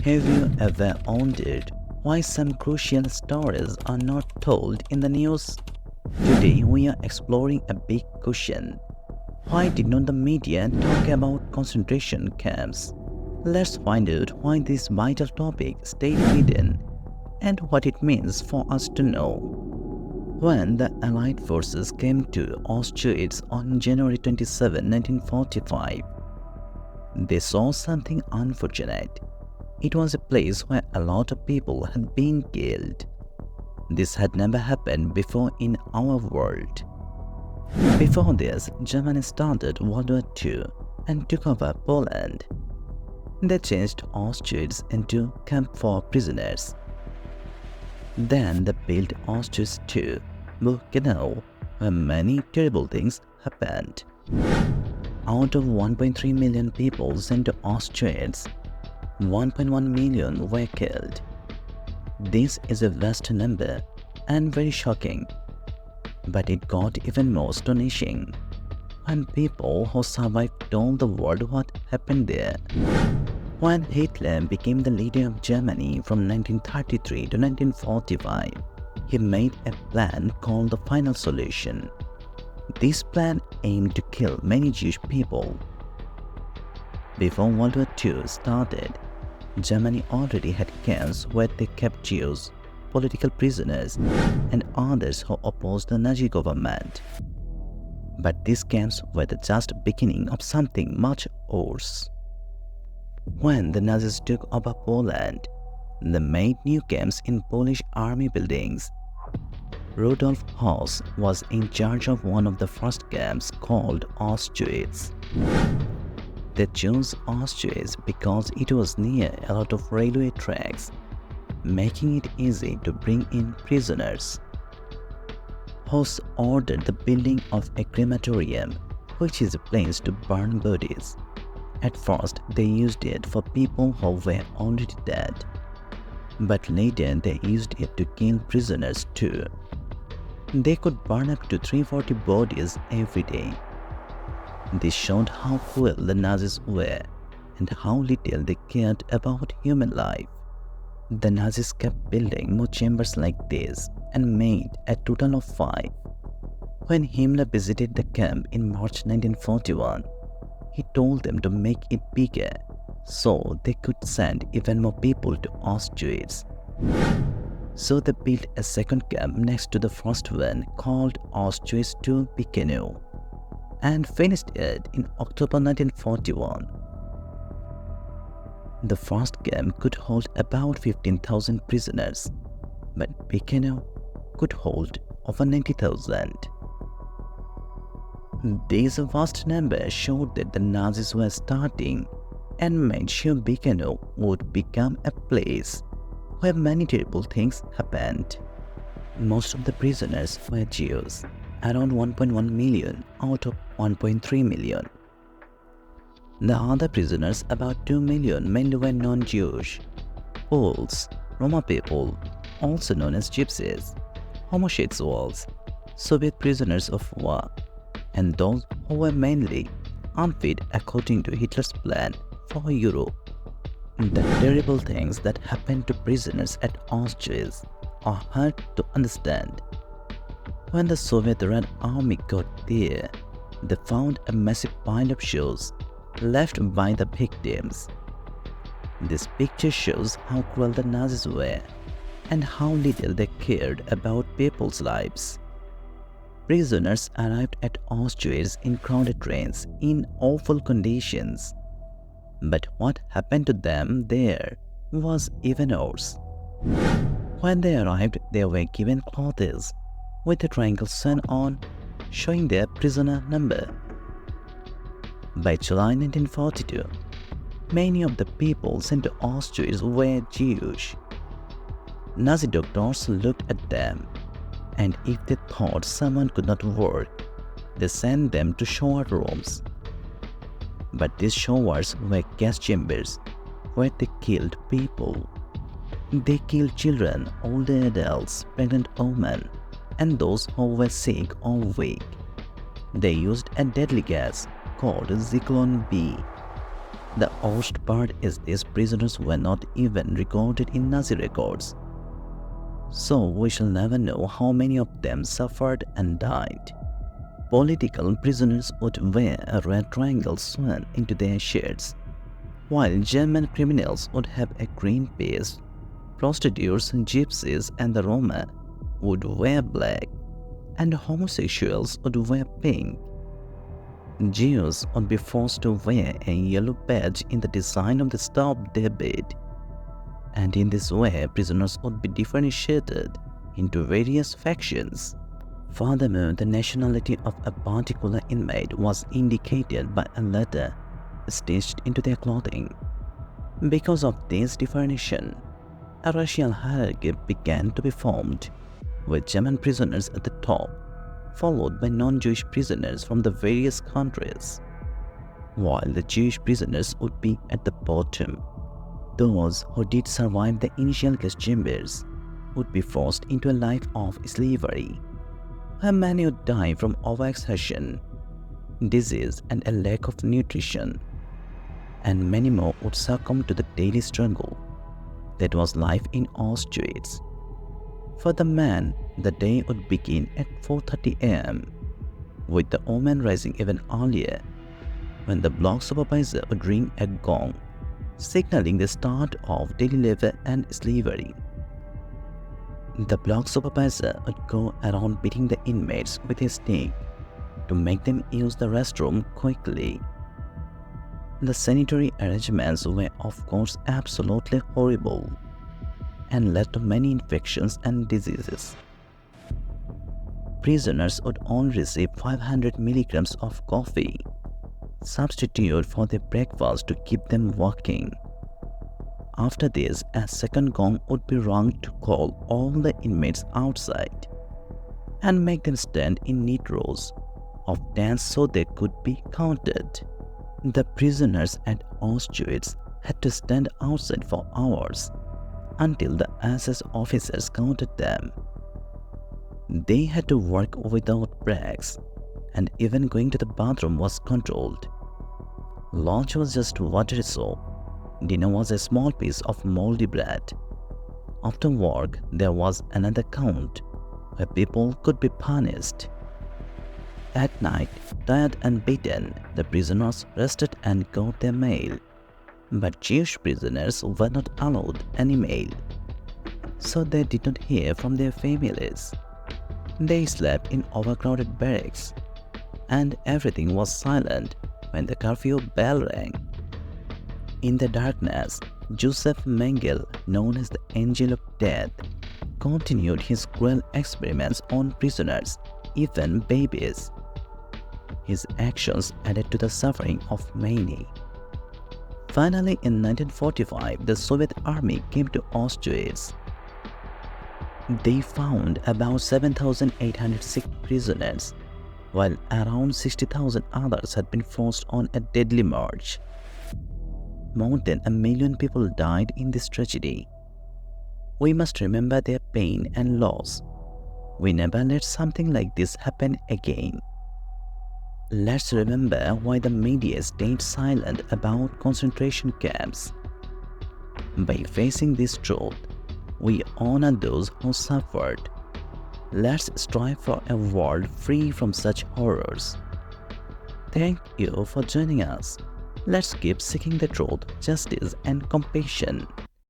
Have you ever wondered why some crucial stories are not told in the news? Today we are exploring a big question. Why did not the media talk about concentration camps? Let's find out why this vital topic stayed hidden and what it means for us to know. When the Allied forces came to Auschwitz on January 27, 1945, they saw something unfortunate. It was a place where a lot of people had been killed. This had never happened before in our world. Before this, Germany started World War II and took over Poland. They changed Auschwitz into camp for prisoners. Then they built Auschwitz II, Birkenau, where many terrible things happened. Out of 1.3 million people sent to Auschwitz, 1.1 million were killed. This is a vast number and very shocking. But it got even more astonishing when people who survived told the world what happened there. When Hitler became the leader of Germany from 1933 to 1945, he made a plan called the Final Solution. This plan aimed to kill many Jewish people. Before World War II started, Germany already had camps where they kept Jews, political prisoners, and others who opposed the Nazi government. But these camps were the just beginning of something much worse. When the Nazis took over Poland, they made new camps in Polish army buildings. Rudolf Höss was in charge of one of the first camps called Auschwitz. They chose Auschwitz because it was near a lot of railway tracks, making it easy to bring in prisoners. Höss ordered the building of a crematorium, which is a place to burn bodies. At first, they used it for people who were already dead, but later they used it to kill prisoners too. They could burn up to 340 bodies every day. This showed how cruel the Nazis were and how little they cared about human life. The Nazis kept building more chambers like this and made a total of 5. When Himmler visited the camp in March 1941, he told them to make it bigger so they could send even more people to Auschwitz. So they built a second camp next to the first one called Auschwitz II-Birkenau and finished it in October 1941. The first camp could hold about 15,000 prisoners, but Birkenau could hold over 90,000. These vast numbers showed that the Nazis were starting and made sure Birkenau would become a place where many terrible things happened. Most of the prisoners were Jews, around 1.1 million out of 1.3 million. The other prisoners, about 2 million, mainly were non-Jewish, Poles, Roma people, also known as Gypsies, homosexuals, Soviet prisoners of war, and those who were mainly unfit according to Hitler's plan for Europe. The terrible things that happened to prisoners at Auschwitz are hard to understand. When the Soviet Red Army got there, they found a massive pile of shoes left by the victims. This picture shows how cruel the Nazis were and how little they cared about people's lives. Prisoners arrived at Auschwitz in crowded trains in awful conditions. But what happened to them there was even worse. When they arrived, they were given clothes with a triangle sewn on, showing their prisoner number. By July 1942, many of the people sent to Auschwitz were Jewish. Nazi doctors looked at them, and if they thought someone could not work, they sent them to shower rooms. But these showers were gas chambers where they killed people. They killed children, older adults, pregnant women, and those who were sick or weak. They used a deadly gas called Zyklon B. The worst part is these prisoners were not even recorded in Nazi records, so we shall never know how many of them suffered and died. Political prisoners would wear a red triangle sewn into their shirts, while German criminals would have a green paste. Prostitutes, gypsies, and the Roma would wear black, and homosexuals would wear pink. Jews would be forced to wear a yellow badge in the design of the Star of David, and in this way prisoners would be differentiated into various factions. Furthermore, the nationality of a particular inmate was indicated by a letter stitched into their clothing. Because of this differentiation, a racial hierarchy began to be formed, with German prisoners at the top, followed by non-Jewish prisoners from the various countries, while the Jewish prisoners would be at the bottom. Those who did survive the initial gas chambers would be forced into a life of slavery, where many would die from overexertion, disease, and a lack of nutrition, and many more would succumb to the daily struggle that was life in Auschwitz. For the men, the day would begin at 4:30 a.m., with the women rising even earlier, when the block supervisor would ring a gong, signaling the start of daily labor and slavery. The block supervisor would go around beating the inmates with a stick to make them use the restroom quickly. The sanitary arrangements were of course absolutely horrible and led to many infections and diseases. Prisoners would only receive 500 milligrams of coffee, substitute for their breakfast to keep them working. After this, a second gong would be rung to call all the inmates outside and make them stand in neat rows of 10 so they could be counted. The prisoners at Auschwitz had to stand outside for hours until the SS officers counted them. They had to work without breaks, and even going to the bathroom was controlled. Lunch was just watery soup. Dinner was a small piece of moldy bread. After work, there was another count where people could be punished. At night, tired and beaten, the prisoners rested and got their meal. But Jewish prisoners were not allowed any meal, so they did not hear from their families. They slept in overcrowded barracks, and everything was silent when the curfew bell rang. In the darkness, Joseph Mengele, known as the Angel of Death, continued his cruel experiments on prisoners, even babies. His actions added to the suffering of many. Finally, in 1945, the Soviet army came to Auschwitz. They found about 7,800 sick prisoners, while around 60,000 others had been forced on a deadly march. More than 1 million people died in this tragedy. We must remember their pain and loss. We never let something like this happen again. Let's remember why the media stayed silent about concentration camps. By facing this truth, we honor those who suffered. Let's strive for a world free from such horrors. Thank you for joining us. Let's keep seeking the truth, justice, and compassion.